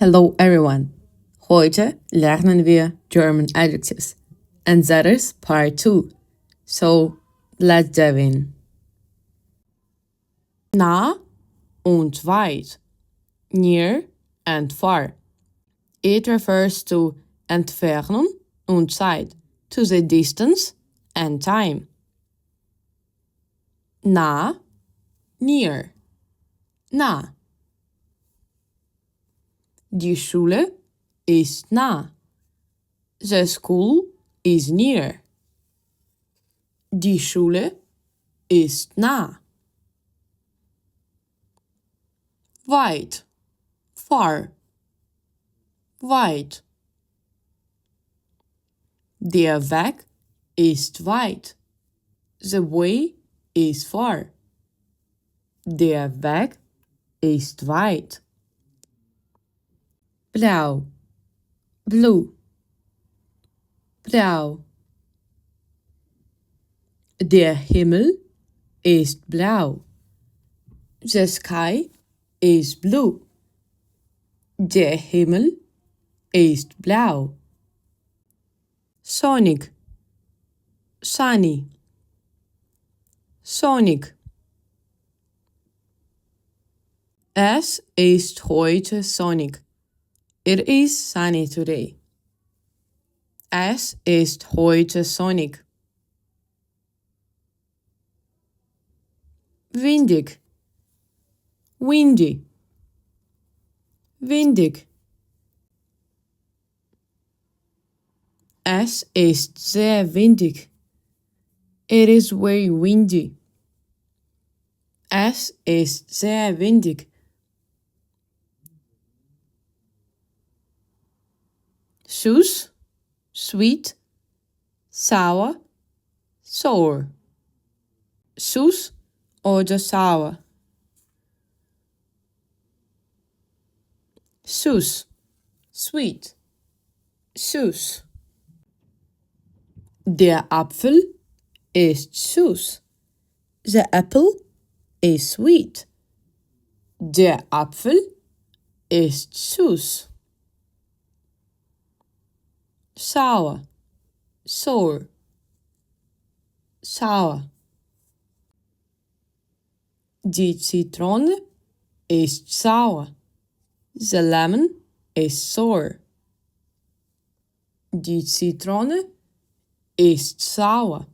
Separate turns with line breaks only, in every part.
Hello everyone! Heute lernen wir German adjectives, and that is part 2. So, let's dive in. Nah und weit, near and far. It refers to Entfernung und Zeit, to the distance and time. Nah, near, nah. Die Schule ist nah. The school is near. Die Schule ist nah. Weit, far, weit. Der Weg ist weit. The way is far. Der Weg ist weit. Blau, blue, blau. Der Himmel ist blau. The sky is blue. Der Himmel ist blau. Sonnig, sunny, sonnig. Es ist heute sonnig. It is sunny today. Es ist heute sonnig. Windig, windy, windig. Es ist sehr windig. It is very windy. Es ist sehr windig. Süß, sweet, sour, sour. Süß oder sour. Süß, sweet, süß. Der Apfel ist süß. The apple is sweet. Der Apfel ist süß. Sour, sour, sour. Die Zitrone ist sauer. The lemon is sour. Die Zitrone ist sauer.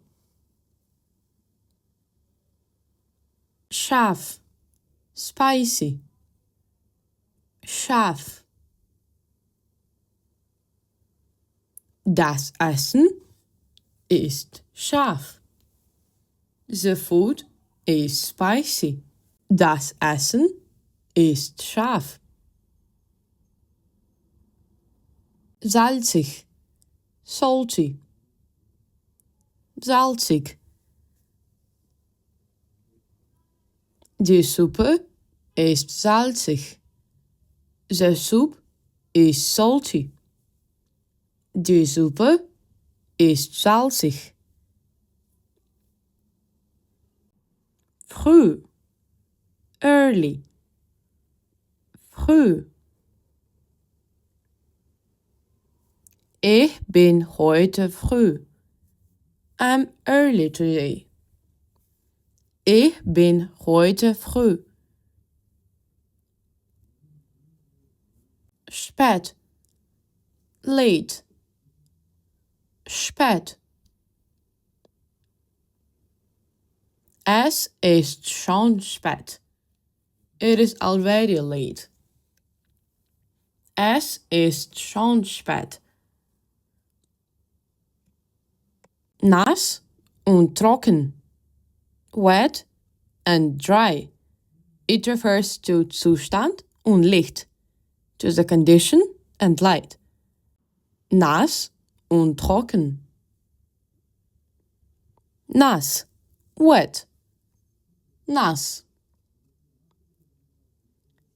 Scharf, spicy, scharf. Das Essen ist scharf. The food is spicy. Das Essen ist scharf. Salzig, salty, salzig. Die Suppe ist salzig. The soup is salty. Die Suppe ist salzig. Früh, early, früh. Ich bin heute früh. I'm early today. Ich bin heute früh. Spät, late, spät. Es ist schon spät. It is already late. Es ist schon spät. Nass und trocken. Wet and dry. It refers to Zustand und Licht. To the condition and light. Nass und trocken. Nass, wet. Nass.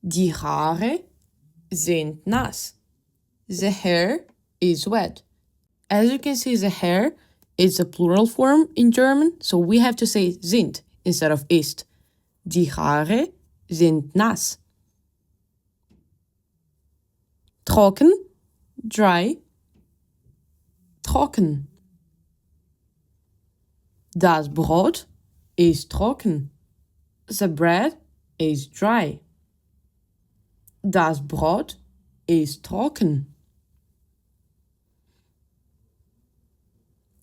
Die Haare sind nass. The hair is wet. As you can see, the hair is a plural form in German, so we have to say sind instead of ist. Die Haare sind nass. Trocken, dry, trocken. Das Brot ist trocken. The bread is dry. Das Brot ist trocken.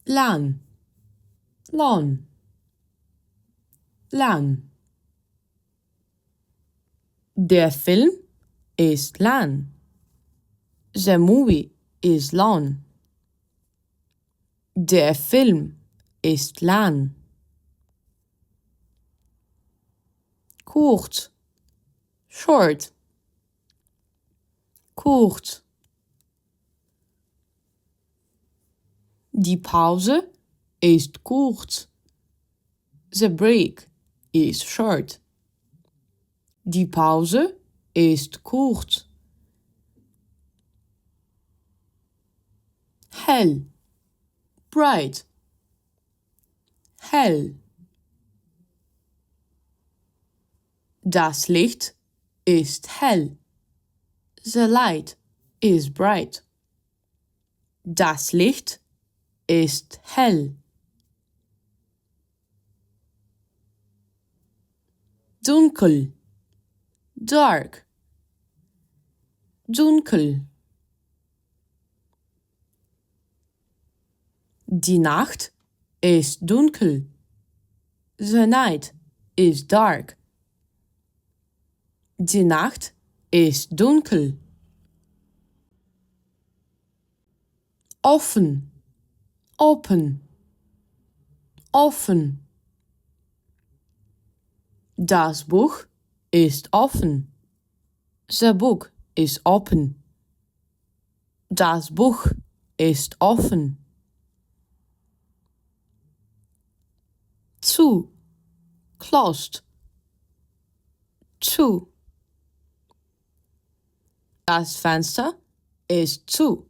Lawn, lawn, lawn. Der Film ist lawn. The movie is lawn. Der Film ist lawn. Kurz, short, kurz. Die Pause ist kurz. The break is short. Die Pause ist kurz. Hell, bright, hell. Das Licht ist hell. The light is bright. Das Licht ist hell. Dunkel, dark, dunkel. Die Nacht ist dunkel. The night is dark. Die Nacht ist dunkel. Offen, open, offen. Das Buch ist offen. The book is open. Das Buch ist offen. Zu, closed, zu. Das Fenster ist zu.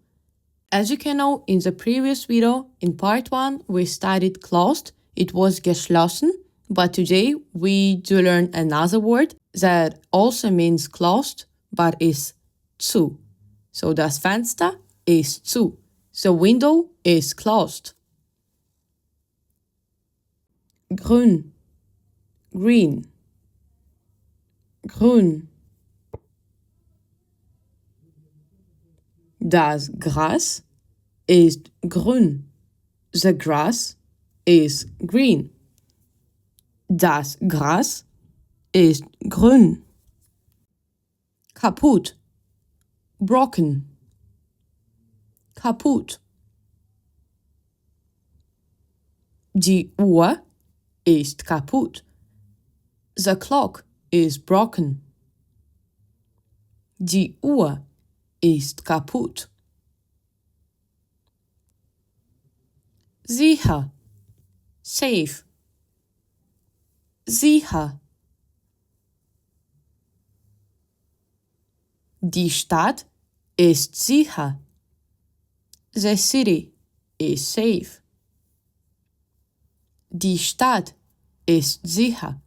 As you can know, in the previous video, in part 1, we studied closed. It was geschlossen. But today we do learn another word that also means closed, but is zu. So das Fenster ist zu. The window is closed. Grün, green, grün. Das Gras ist grün. The grass is green. Das Gras ist grün. Kaputt, broken, kaputt. Die Uhr ist kaputt. The clock is broken. Die Uhr ist kaputt. Sicher, safe, sicher. Die Stadt ist sicher. The city is safe. Die Stadt ist sicher.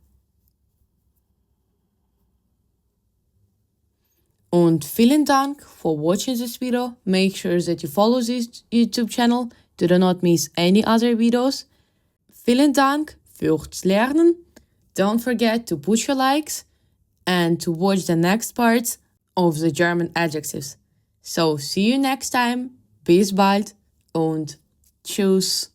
Und vielen Dank for watching this video. Make sure that you follow this YouTube channel to do not miss any other videos. Vielen Dank fürs Lernen. Don't forget to put your likes and to watch the next parts of the German adjectives. So see you next time. Bis bald und tschüss.